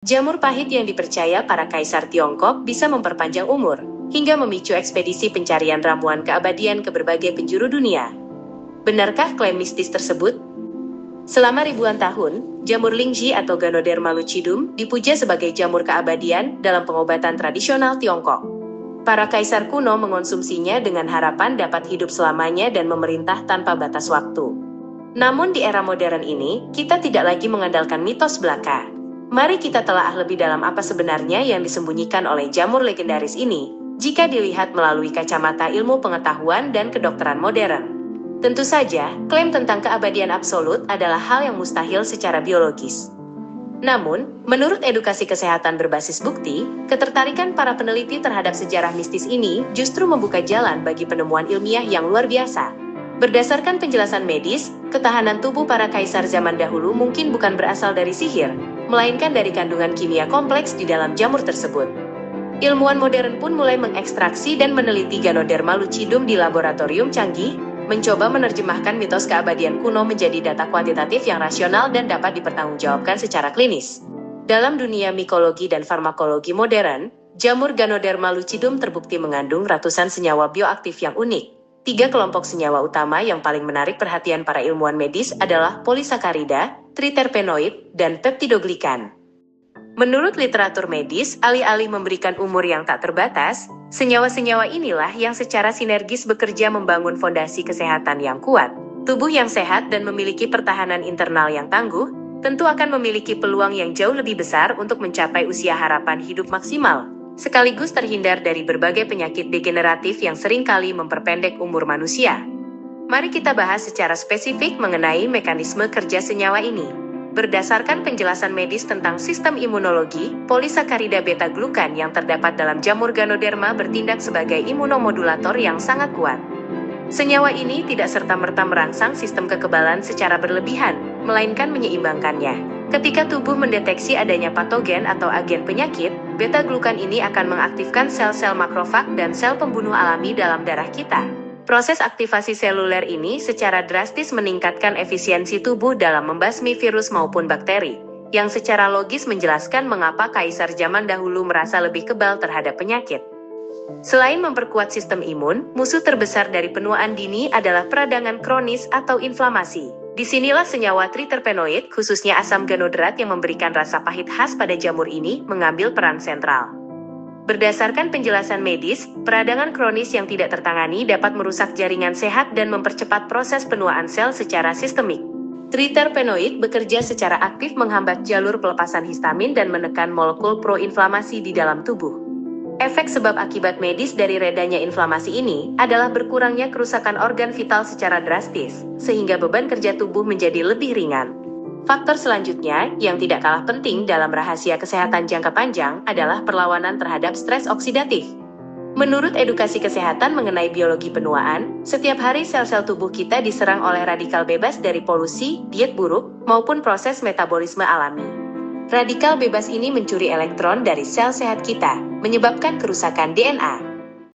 Jamur pahit yang dipercaya para kaisar Tiongkok bisa memperpanjang umur, hingga memicu ekspedisi pencarian ramuan keabadian ke berbagai penjuru dunia. Benarkah klaim mistis tersebut? Selama ribuan tahun, jamur lingzhi atau Ganoderma lucidum dipuja sebagai jamur keabadian dalam pengobatan tradisional Tiongkok. Para kaisar kuno mengonsumsinya dengan harapan dapat hidup selamanya dan memerintah tanpa batas waktu. Namun di era modern ini, kita tidak lagi mengandalkan mitos belaka. Mari kita telaah lebih dalam apa sebenarnya yang disembunyikan oleh jamur legendaris ini, jika dilihat melalui kacamata ilmu pengetahuan dan kedokteran modern. Tentu saja, klaim tentang keabadian absolut adalah hal yang mustahil secara biologis. Namun, menurut edukasi kesehatan berbasis bukti, ketertarikan para peneliti terhadap sejarah mistis ini justru membuka jalan bagi penemuan ilmiah yang luar biasa. Berdasarkan penjelasan medis, ketahanan tubuh para kaisar zaman dahulu mungkin bukan berasal dari sihir, melainkan dari kandungan kimia kompleks di dalam jamur tersebut. Ilmuwan modern pun mulai mengekstraksi dan meneliti Ganoderma lucidum di laboratorium canggih, mencoba menerjemahkan mitos keabadian kuno menjadi data kuantitatif yang rasional dan dapat dipertanggungjawabkan secara klinis. Dalam dunia mikologi dan farmakologi modern, jamur Ganoderma lucidum terbukti mengandung ratusan senyawa bioaktif yang unik. 3 kelompok senyawa utama yang paling menarik perhatian para ilmuwan medis adalah polisakarida, triterpenoid, dan peptidoglikan. Menurut literatur medis, alih-alih memberikan umur yang tak terbatas, senyawa-senyawa inilah yang secara sinergis bekerja membangun fondasi kesehatan yang kuat. Tubuh yang sehat dan memiliki pertahanan internal yang tangguh, tentu akan memiliki peluang yang jauh lebih besar untuk mencapai usia harapan hidup maksimal, sekaligus terhindar dari berbagai penyakit degeneratif yang seringkali memperpendek umur manusia. Mari kita bahas secara spesifik mengenai mekanisme kerja senyawa ini. Berdasarkan penjelasan medis tentang sistem imunologi, polisakarida beta-glukan yang terdapat dalam jamur Ganoderma bertindak sebagai imunomodulator yang sangat kuat. Senyawa ini tidak serta-merta merangsang sistem kekebalan secara berlebihan, melainkan menyeimbangkannya. Ketika tubuh mendeteksi adanya patogen atau agen penyakit, beta-glukan ini akan mengaktifkan sel-sel makrofag dan sel pembunuh alami dalam darah kita. Proses aktivasi seluler ini secara drastis meningkatkan efisiensi tubuh dalam membasmi virus maupun bakteri, yang secara logis menjelaskan mengapa kaisar zaman dahulu merasa lebih kebal terhadap penyakit. Selain memperkuat sistem imun, musuh terbesar dari penuaan dini adalah peradangan kronis atau inflamasi. Disinilah senyawa triterpenoid, khususnya asam ganodrat yang memberikan rasa pahit khas pada jamur ini, mengambil peran sentral. Berdasarkan penjelasan medis, peradangan kronis yang tidak tertangani dapat merusak jaringan sehat dan mempercepat proses penuaan sel secara sistemik. Triterpenoid bekerja secara aktif menghambat jalur pelepasan histamin dan menekan molekul proinflamasi di dalam tubuh. Efek sebab akibat medis dari redanya inflamasi ini adalah berkurangnya kerusakan organ vital secara drastis, sehingga beban kerja tubuh menjadi lebih ringan. Faktor selanjutnya, yang tidak kalah penting dalam rahasia kesehatan jangka panjang, adalah perlawanan terhadap stres oksidatif. Menurut edukasi kesehatan mengenai biologi penuaan, setiap hari sel-sel tubuh kita diserang oleh radikal bebas dari polusi, diet buruk, maupun proses metabolisme alami. Radikal bebas ini mencuri elektron dari sel sehat kita, menyebabkan kerusakan DNA.